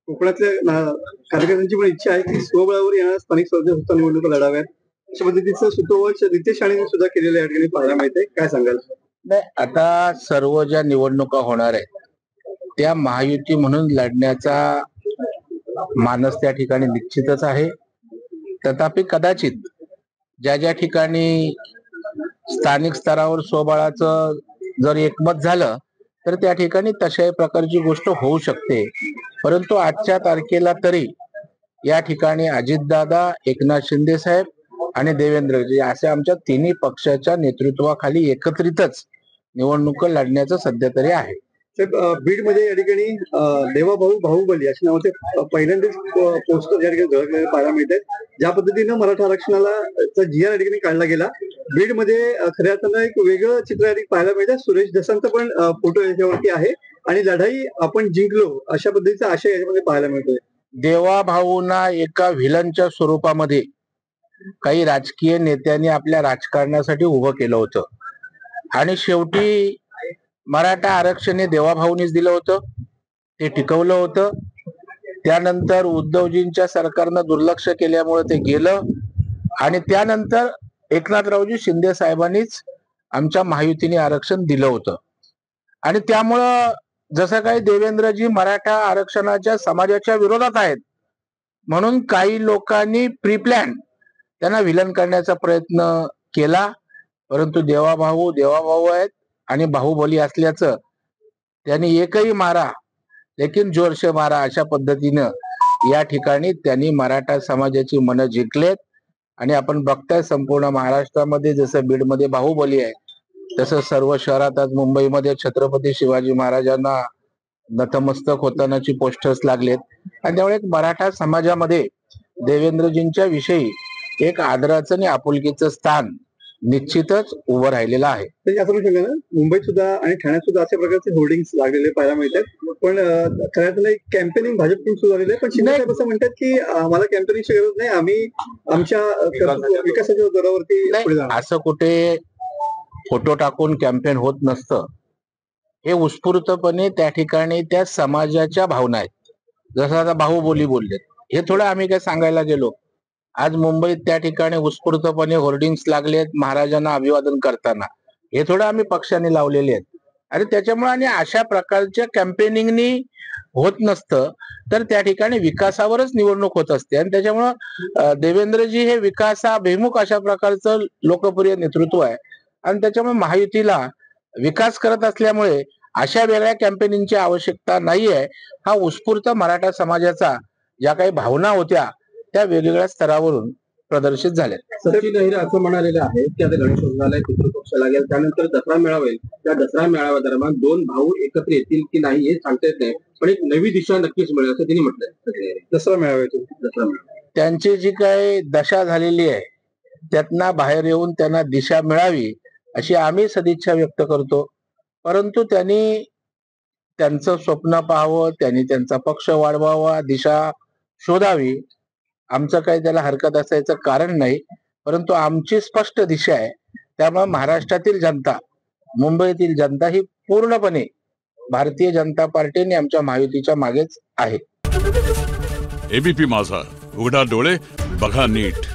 कोकणातल्या कार्यकर्त्यांची पण इच्छा आहे की स्वबळावर येणाऱ्या स्थानिक स्वराज्य निवडणुका लढाव्यात. अशा पद्धतीचं सुतोवाच नितेश राणेंनी सुद्धा केलेलं या ठिकाणी पाहायला मिळतंय. काय सांगाल? नाही, आता सर्व ज्या निवडणुका होणार आहेत त्या महायुती म्हणून लढण्याचा मानस त्या ठिकाणी निश्चितच आहे. तथापि कदाचित ज्या ज्या ठिकाणी स्थानिक स्तरावर स्वबळाचं जर एकमत झालं तर त्या ठिकाणी तशाही प्रकारची गोष्ट होऊ शकते. परंतु आजच्या तारखेला तरी या ठिकाणी अजितदादा, एकनाथ शिंदे साहेब आणि देवेंद्रजी असे आमच्या तिन्ही पक्षाच्या नेतृत्वाखाली एकत्रितच निवडणूक लढण्याचं सध्या तरी आहे. बीड मध्ये या ठिकाणी देवाभाऊ बाहुबली अशा नावाचे पहिल्यांदाच पोस्टर या ठिकाणी झळकलेले पाहायला मिळत आहेत. ज्या पद्धतीनं मराठा आरक्षणाला जी आर या ठिकाणी काढला गेला, बीड मध्ये खऱ्या अर्थानं एक वेगळं चित्र या ठिकाणी पाहायला मिळतं. सुरेश दसांचा पण फोटो याच्यावरती आहे आणि लढाई आपण जिंकलो अशा पद्धतीचा आशय याच्यामध्ये पाहायला मिळतोय. देवाभाऊंना एका व्हिलनच्या स्वरूपामध्ये काही राजकीय नेत्यांनी आपल्या राजकारणासाठी उभं केलं होतं आणि शेवटी मराठा आरक्षण हे देवाभाऊनीच दिलं होतं, ते टिकवलं होतं. त्यानंतर उद्धवजींच्या सरकारनं दुर्लक्ष केल्यामुळे ते गेलं आणि त्यानंतर एकनाथरावजी शिंदे साहेबांनीच आमच्या महायुतीने आरक्षण दिलं होतं. आणि त्यामुळं जसं काही देवेंद्रजी मराठा आरक्षणाच्या समाजाच्या विरोधात आहेत म्हणून काही लोकांनी प्रीप्लॅन त्यांना विलन करण्याचा प्रयत्न केला. परंतु देवाभाऊ आहेत आणि बाहुबली असल्याचं त्यांनी एकही मारा लेकिन जोरशे मारा अशा पद्धतीनं या ठिकाणी त्यांनी मराठा समाजाची मनं जिंकलेत. आणि आपण बघताय संपूर्ण महाराष्ट्रामध्ये जसं बीडमध्ये बाहुबली आहे तसं सर्व शहरात आज मुंबईमध्ये छत्रपती शिवाजी महाराजांना नतमस्तक होतानाची पोस्टर्स लागलेत. आणि त्यामुळे एक मराठा समाजामध्ये देवेंद्रजींच्या विषयी एक आदराचं आणि आपुलकीचं स्थान निश्चितच उभं राहिलेलं आहे. मुंबईत सुद्धा आणि ठाण्यात सुद्धा अशा प्रकारचे होर्डिंग्स लागलेले पाहायला मिळतात. पण खऱ्या अर्थानं एक कॅम्पेनिंग भाजपकडून सुरू झालेलं आहे. पण शिंदे साहेब असं म्हणतात की आम्हाला कॅम्पेनिंगची गरज नाही, आम्ही आमच्या विकासाच्या दरावरती. असं कुठे फोटो टाकून कॅम्पेन होत नसतं. हे उत्स्फूर्तपणे त्या ठिकाणी त्या समाजाच्या भावना आहेत. जसं आता बाहुबली बोलले, हे थोडं आम्ही काय सांगायला गेलो. आज मुंबईत त्या ठिकाणी उत्स्फूर्तपणे होर्डिंग्स लागलेत महाराजांना अभिवादन करताना, हे थोडं आम्ही पक्षाने लावलेले आहेत. आणि त्याच्यामुळे आणि अशा प्रकारच्या कॅम्पेनिंगनी होत नसतं तर त्या ठिकाणी विकासावरच निवडणूक होत असते. आणि त्याच्यामुळं देवेंद्रजी हे विकासाभिमुख अशा प्रकारचं लोकप्रिय नेतृत्व आहे. आणि त्याच्यामुळे महायुतीला विकास करत असल्यामुळे अशा वेगळ्या कॅम्पेनिंगची आवश्यकता नाहीये. हा उत्स्फूर्त मराठा समाजाचा ज्या काही भावना होत्या त्या वेगवेगळ्या स्तरावरून प्रदर्शित झाल्या. सचिन अहिर असं म्हणालेलं आहे की आता गणेशोत्सवाला पितृपक्ष लागेल, त्यानंतर दसरा मेळावा येईल, त्या दसरा मेळाव्या दरम्यान दोन भाऊ एकत्र येतील की नाही हे सांगता येत नाही, पण एक नवी दिशा नक्कीच मिळेल असं त्यांनी म्हटलंय. दसरा मेळावा त्यांची जी काही दशा झालेली आहे त्यातनं बाहेर येऊन त्यांना दिशा मिळावी अशी आम्ही सदिच्छा व्यक्त करतो. परंतु त्यांनी त्यांचं स्वप्न पाहावं, त्यांनी त्यांचा पक्ष वाढवावा, दिशा शोधावी. आमचं काही त्याला हरकत असायचं कारण नाही. परंतु आमची स्पष्ट दिशा आहे. त्यामुळे महाराष्ट्रातील जनता, मुंबईतील जनता ही पूर्णपणे भारतीय जनता पार्टीने आमच्या महायुतीच्या मागेच आहे. एबीपी माझा, उघडा डोळे बघा नीट.